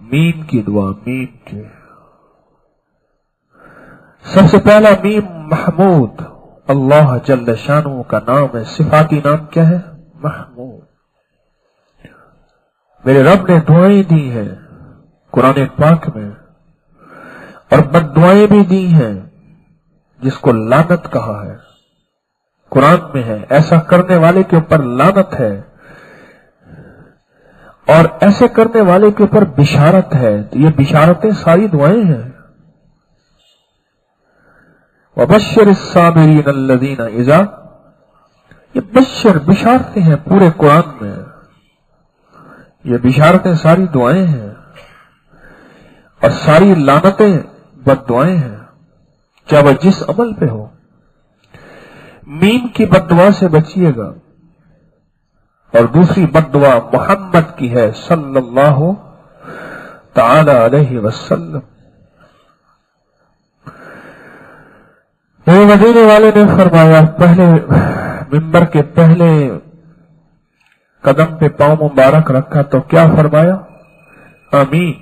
میم کی دعا، میم کی سب سے پہلا میم محمود، اللہ جل شانہ کا نام ہے، صفاتی نام کیا ہے؟ محمود۔ میرے رب نے دعائیں دی ہیں قرآن پاک میں، اور بد دعائیں بھی دی ہیں جس کو لعنت کہا ہے، قرآن میں ہے، ایسا کرنے والے کے اوپر لعنت ہے اور ایسے کرنے والے کے اوپر بشارت ہے۔ تو یہ بشارتیں ساری دعائیں ہیں۔ وَبَشِّرِ الصَّابِرِينَ الَّذِينَ إِذَا، یہ بشارتیں ہیں پورے قرآن میں، یہ بشارتیں ساری دعائیں ہیں، اور ساری لعنتیں بد دعائیں ہیں، چاہے وہ جس عمل پہ ہو۔ میم کی بد دعا سے بچیے گا، اور دوسری بد دعا محمد کی ہے صلی اللہ تعالی علیہ وسلم۔ میرے مدینے والے نے فرمایا، پہلے منبر کے پہلے قدم پہ پاؤں مبارک رکھا تو کیا فرمایا؟ آمین۔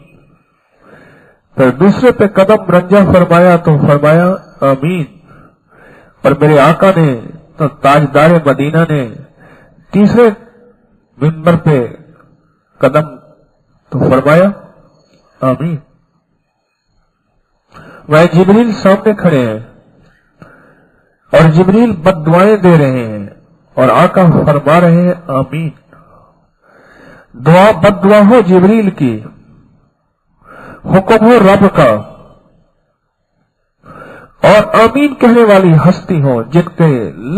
پھر دوسرے پہ قدم رنجا فرمایا تو فرمایا آمین۔ اور میرے آقا نے تو تاجدار مدینہ نے تیسرے منبر پہ قدم تو فرمایا آمین۔ وہ جبریل سامنے کھڑے ہیں اور جبریل بد دعائیں دے رہے ہیں اور آقا فرما رہے ہیں آمین۔ دعا بد دعا ہو جبریل کی، حکم ہو رب کا، اور آمین کہنے والی ہستی ہو جن کے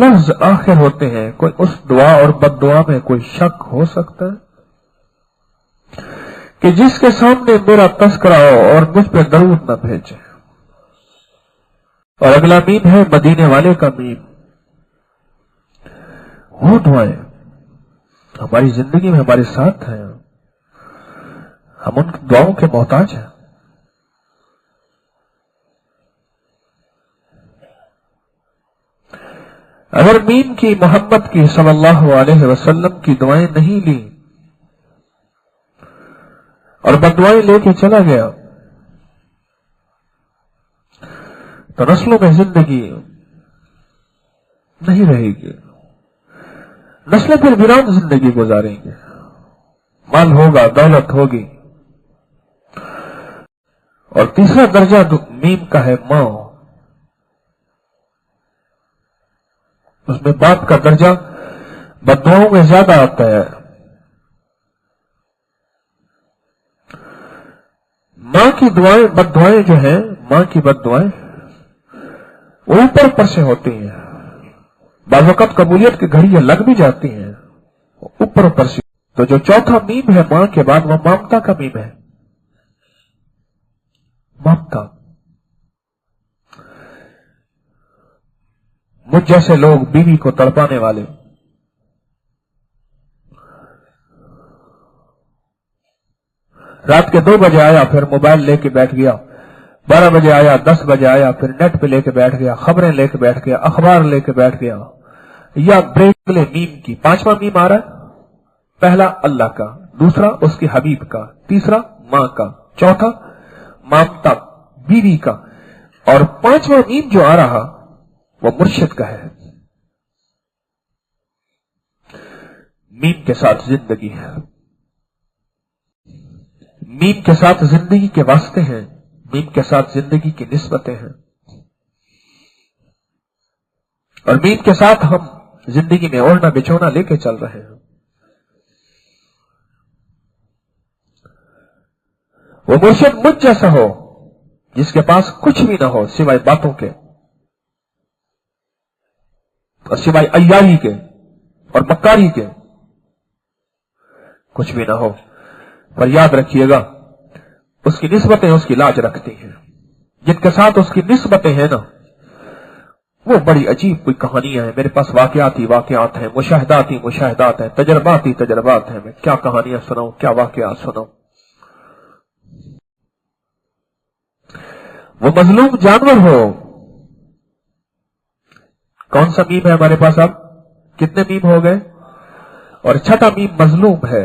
لفظ آخر ہوتے ہیں، کوئی اس دعا اور بد دعا میں کوئی شک ہو سکتا ہے کہ جس کے سامنے میرا تذکرہ ہو اور مجھ پہ درود نہ بھیجے؟ اور اگلا میم ہے مدینے والے کا میم۔ وہ دعائیں ہماری زندگی میں ہمارے ساتھ ہیں، ہم ان دعاؤں کے محتاج ہیں۔ اگر میم کی، محمد کی صلی اللہ علیہ وسلم کی دعائیں نہیں لی اور بد دعائیں لے کے چلا گیا تو نسلوں میں زندگی نہیں رہے گی، نسلیں پھر ویران زندگی گزاریں گے، مال ہوگا، دولت ہوگی۔ اور تیسرا درجہ میم کا ہے ماں، اس میں باپ کا درجہ بد دعاؤں میں زیادہ آتا ہے۔ ماں کی دعائیں، بد دعائیں جو ہیں، ماں کی بد دعائیں اوپر سے ہوتی ہیں، بعض وقت قبولیت کی گھڑیاں لگ بھی جاتی ہیں اوپر سے۔ تو جو چوتھا میم ہے ماں کے بعد، وہ ممتا کا میم ہے، ممتا۔ مجھ جیسے لوگ بیوی کو تڑپانے والے، رات کے 2 بجے آیا پھر موبائل لے کے بیٹھ گیا، 12 بجے آیا، 10 بجے آیا پھر نیٹ پہ لے کے بیٹھ گیا، خبریں لے کے بیٹھ گیا، اخبار لے کے بیٹھ گیا، یا بریک لے میم کی۔ 5واں میم آ رہا ہے، پہلا اللہ کا، دوسرا اس کے حبیب کا، تیسرا ماں کا، چوتھا مامتا بیوی کا، اور 5واں میم جو آ رہا وہ مرشد کا ہے۔ میم کے ساتھ زندگی ہے، میم کے ساتھ زندگی کے واسطے ہیں، میم کے ساتھ زندگی کی نسبتیں ہیں، اور میم کے ساتھ ہم زندگی میں اوڑھنا بچھونا لے کے چل رہے ہیں۔ وہ مرشد مجھ جیسا ہو جس کے پاس کچھ بھی نہ ہو سوائے باتوں کے اور سوائے عیاری کے اور مکاری کے، کچھ بھی نہ ہو، پر یاد رکھیے گا اس کی نسبتیں اس کی لاج رکھتی ہیں۔ جن کے ساتھ اس کی نسبتیں ہیں نا، وہ بڑی عجیب کوئی کہانیاں ہیں، میرے پاس واقعاتی واقعات ہیں، مشاہداتی مشاہدات ہیں، تجرباتی تجربات ہیں، میں کیا کہانیاں سناؤں، کیا واقعات سناؤں۔ وہ مظلوم جانور ہو، کون سا میم ہے ہمارے پاس؟ اب کتنے میم ہو گئے؟ اور چھٹا میم مظلوم ہے۔